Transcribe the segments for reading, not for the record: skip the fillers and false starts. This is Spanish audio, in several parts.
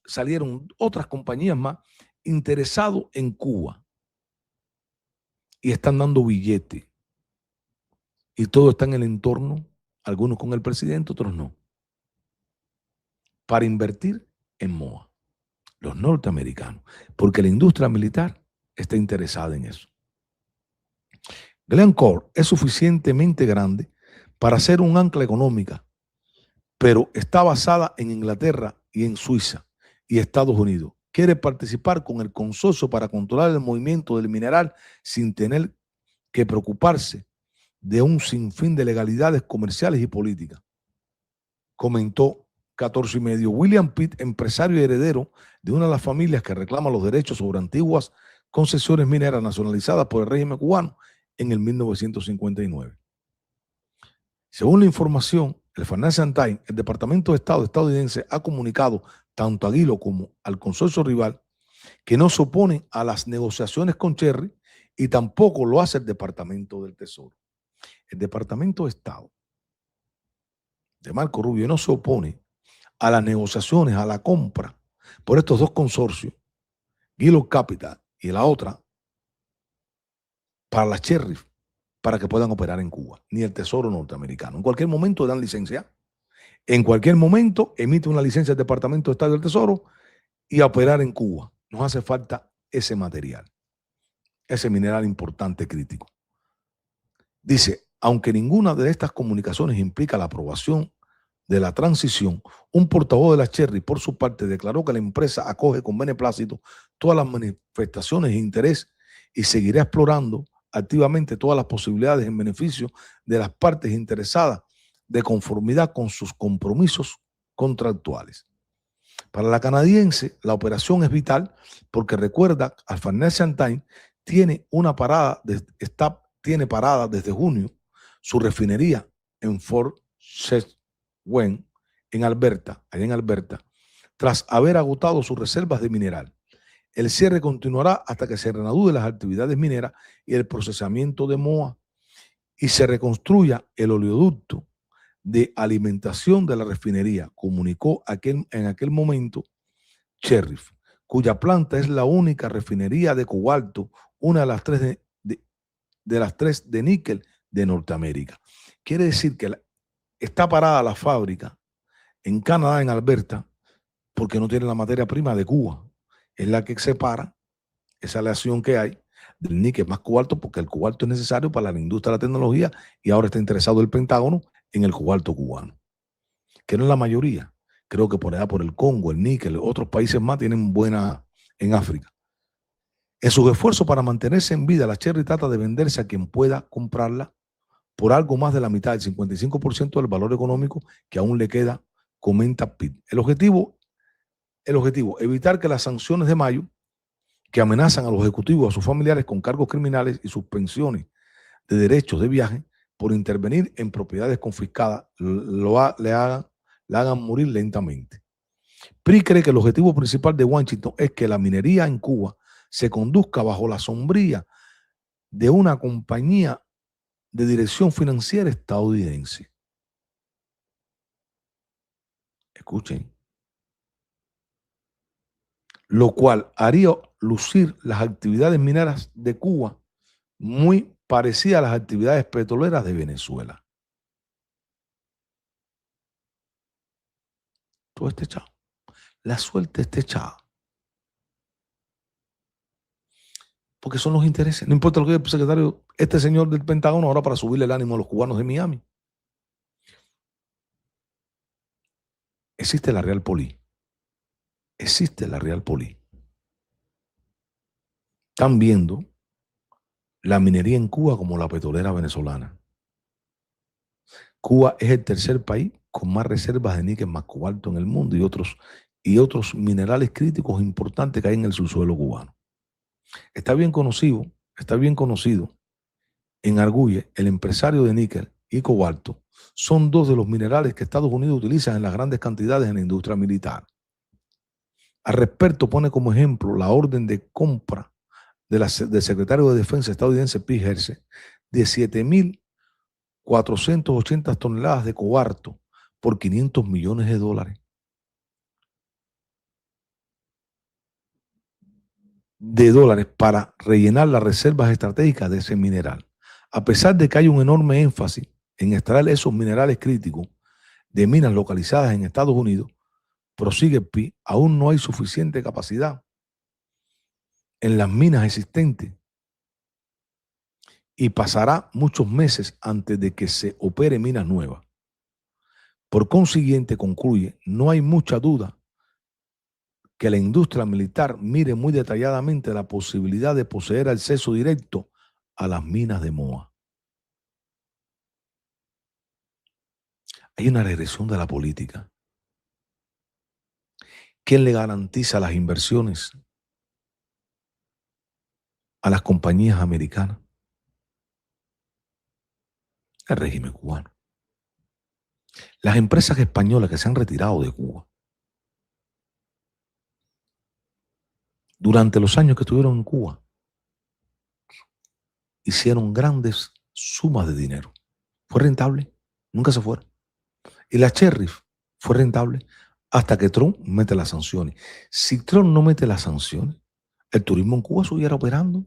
Salieron otras compañías más interesados en Cuba y están dando billetes. Y todo está en el entorno, algunos con el presidente, otros no, para invertir en MOA, los norteamericanos, porque la industria militar está interesada en eso. Glencore es suficientemente grande para ser un ancla económica, pero está basada en Inglaterra y en Suiza y Estados Unidos. Quiere participar con el consorcio para controlar el movimiento del mineral sin tener que preocuparse de un sinfín de legalidades comerciales y políticas. Comentó 14 y medio. William Pitt, empresario y heredero de una de las familias que reclama los derechos sobre antiguas concesiones mineras nacionalizadas por el régimen cubano en el 1959. Según la información, el Financial Times, el Departamento de Estado estadounidense ha comunicado tanto a Guilo como al consorcio rival que no se oponen a las negociaciones con Cherry y tampoco lo hace el Departamento del Tesoro. El Departamento de Estado de Marco Rubio no se opone a las negociaciones, a la compra por estos dos consorcios, Guilo Capital y la otra, para las Cherry, para que puedan operar en Cuba, ni el Tesoro norteamericano. En cualquier momento dan licencia, en cualquier momento emite una licencia el Departamento de Estado del Tesoro y a operar en Cuba. Nos hace falta ese material, ese mineral importante, crítico. Dice, aunque ninguna de estas comunicaciones implica la aprobación de la transición, un portavoz de la Cherry, por su parte, declaró que la empresa acoge con beneplácito todas las manifestaciones de interés y seguirá explorando activamente todas las posibilidades en beneficio de las partes interesadas de conformidad con sus compromisos contractuales. Para la canadiense, la operación es vital porque recuerda al Financial Times tiene parada desde junio su refinería en Fort Saskatchewan, allá en Alberta, tras haber agotado sus reservas de mineral. El cierre continuará hasta que se reanuden las actividades mineras y el procesamiento de MOA y se reconstruya el oleoducto de alimentación de la refinería, comunicó en aquel momento Sheriff, cuya planta es la única refinería de cobalto, una de las tres de níquel de Norteamérica. Quiere decir que está parada la fábrica en Canadá, en Alberta, porque no tiene la materia prima de Cuba. Es la que separa esa aleación que hay del níquel más cobalto, porque el cobalto es necesario para la industria de la tecnología y ahora está interesado el Pentágono en el cobalto cubano, que no es la mayoría. Creo que por allá, por el Congo, el níquel, otros países más tienen buena en África. En sus esfuerzos para mantenerse en vida, la Cherry trata de venderse a quien pueda comprarla por algo más de la mitad, el 55% del valor económico que aún le queda, comenta Pitt. El objetivo, evitar que las sanciones de mayo, que amenazan a los ejecutivos y a sus familiares con cargos criminales y suspensiones de derechos de viaje por intervenir en propiedades confiscadas, le hagan morir lentamente. PRI cree que el objetivo principal de Washington es que la minería en Cuba se conduzca bajo la sombrilla de una compañía de dirección financiera estadounidense. Escuchen. Lo cual haría lucir las actividades mineras de Cuba muy parecidas a las actividades petroleras de Venezuela. Todo está echado. La suerte está echada. Porque son los intereses. No importa lo que diga el secretario, este señor del Pentágono, ahora para subirle el ánimo a los cubanos de Miami. Existe la Realpolí. Existe la Realpolí. Están viendo la minería en Cuba como la petrolera venezolana. Cuba es el tercer país con más reservas de níquel más cobalto en el mundo y otros minerales críticos importantes que hay en el subsuelo cubano. Está bien conocido en Arguye, el empresario de níquel y cobalto son dos de los minerales que Estados Unidos utiliza en las grandes cantidades en la industria militar. Al respecto pone como ejemplo la orden de compra del secretario de Defensa estadounidense Pete Hegseth de 7.480 toneladas de cobalto por $500 millones. de dólares para rellenar las reservas estratégicas de ese mineral. A pesar de que hay un enorme énfasis en extraer esos minerales críticos de minas localizadas en Estados Unidos, prosigue el PI, aún no hay suficiente capacidad en las minas existentes y pasará muchos meses antes de que se opere minas nuevas. Por consiguiente, concluye, no hay mucha duda que la industria militar mire muy detalladamente la posibilidad de poseer acceso directo a las minas de Moa. Hay una regresión de la política. ¿Quién le garantiza las inversiones a las compañías americanas? El régimen cubano. Las empresas españolas que se han retirado de Cuba durante los años que estuvieron en Cuba hicieron grandes sumas de dinero. Fue rentable, nunca se fueron. Y la Sheriff fue rentable hasta que Trump mete las sanciones. Si Trump no mete las sanciones, el turismo en Cuba siguiera operando,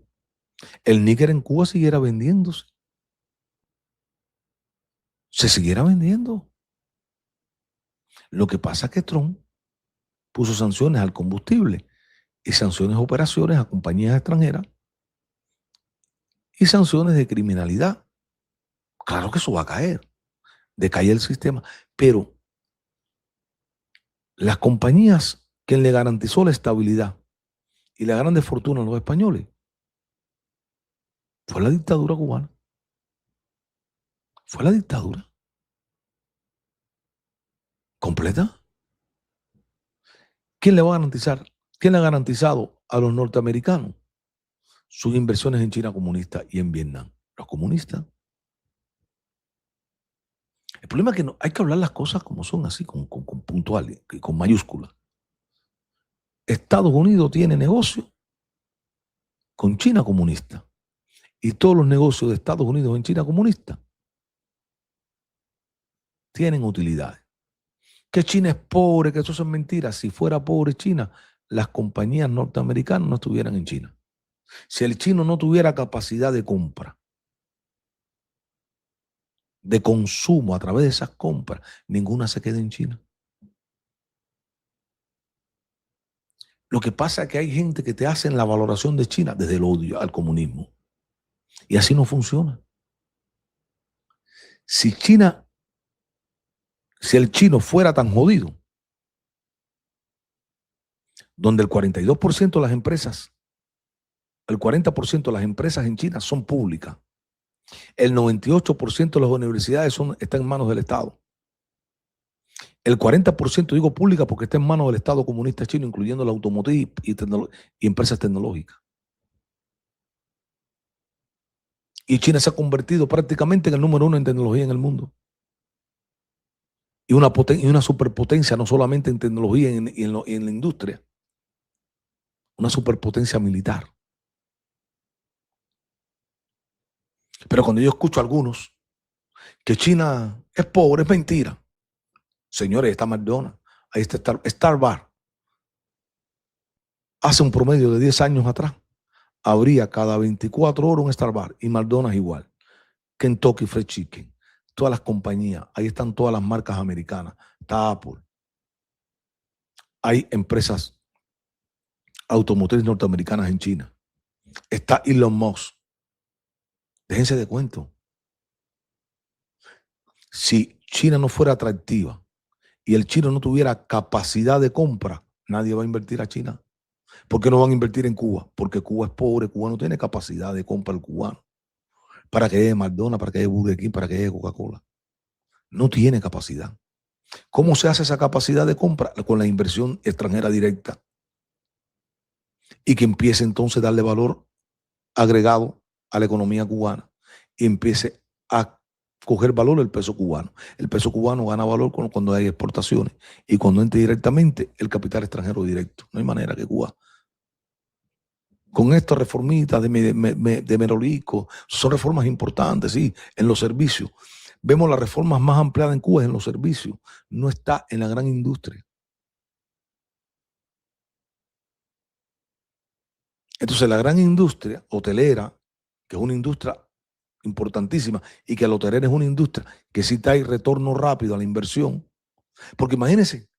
el níquel en Cuba siguiera vendiéndose, se siguiera vendiendo. Lo que pasa es que Trump puso sanciones al combustible y sanciones a operaciones a compañías extranjeras y sanciones de criminalidad. Claro que eso va a caer, decae el sistema, pero las compañías que le garantizó la estabilidad y la grande fortuna a los españoles fue la dictadura cubana. Fue la dictadura completa. ¿Quién le va a garantizar? ¿Quién le ha garantizado a los norteamericanos sus inversiones en China comunista y en Vietnam? Los comunistas. El problema es que hay que hablar las cosas como son, así, con puntuales, con mayúsculas. Estados Unidos tiene negocio con China comunista. Y todos los negocios de Estados Unidos en China comunista tienen utilidades. Que China es pobre, que eso es mentira. Si fuera pobre China, las compañías norteamericanas no estuvieran en China. Si el chino no tuviera capacidad de compra, de consumo a través de esas compras, ninguna se queda en China. Lo que pasa es que hay gente que te hace la valoración de China desde el odio al comunismo. Y así no funciona. Si el chino fuera tan jodido, donde el 40% de las empresas en China son públicas, el 98% de las universidades están en manos del Estado. El 40% digo pública porque está en manos del Estado comunista chino, incluyendo la automotriz y empresas tecnológicas. Y China se ha convertido prácticamente en el número 1 en tecnología en el mundo. Y una superpotencia no solamente en tecnología y en la industria, una superpotencia militar. Pero cuando yo escucho a algunos que China es pobre, es mentira. Señores, está McDonald's, ahí está Starbucks. Hace un promedio de 10 años atrás, habría cada 24 horas un Starbucks y McDonald's igual. Kentucky Fried Chicken, todas las compañías, ahí están todas las marcas americanas, está Apple. Hay empresas automotrices norteamericanas en China. Está Elon Musk. Déjense de cuento. Si China no fuera atractiva y el chino no tuviera capacidad de compra, nadie va a invertir a China. ¿Por qué no van a invertir en Cuba? Porque Cuba es pobre, Cuba no tiene capacidad de compra el cubano. Para que haya McDonald's, para que haya Burger King, para que haya Coca-Cola. No tiene capacidad. ¿Cómo se hace esa capacidad de compra? Con la inversión extranjera directa. Y que empiece entonces a darle valor agregado a la economía cubana y empiece a coger valor el peso cubano. El peso cubano gana valor cuando hay exportaciones y cuando entra directamente el capital extranjero directo. No hay manera que Cuba, con estas reformitas de Merolico, son reformas importantes, sí, en los servicios. Vemos las reformas más ampliadas en Cuba en los servicios, no está en la gran industria. Entonces, la gran industria hotelera, que es una industria importantísima, y que la hotelera es una industria que sí trae retorno rápido a la inversión, porque imagínense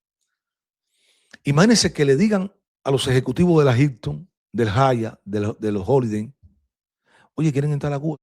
que le digan a los ejecutivos de la Hilton, del Hyatt, de los Holiday, oye, quieren entrar a Cuba.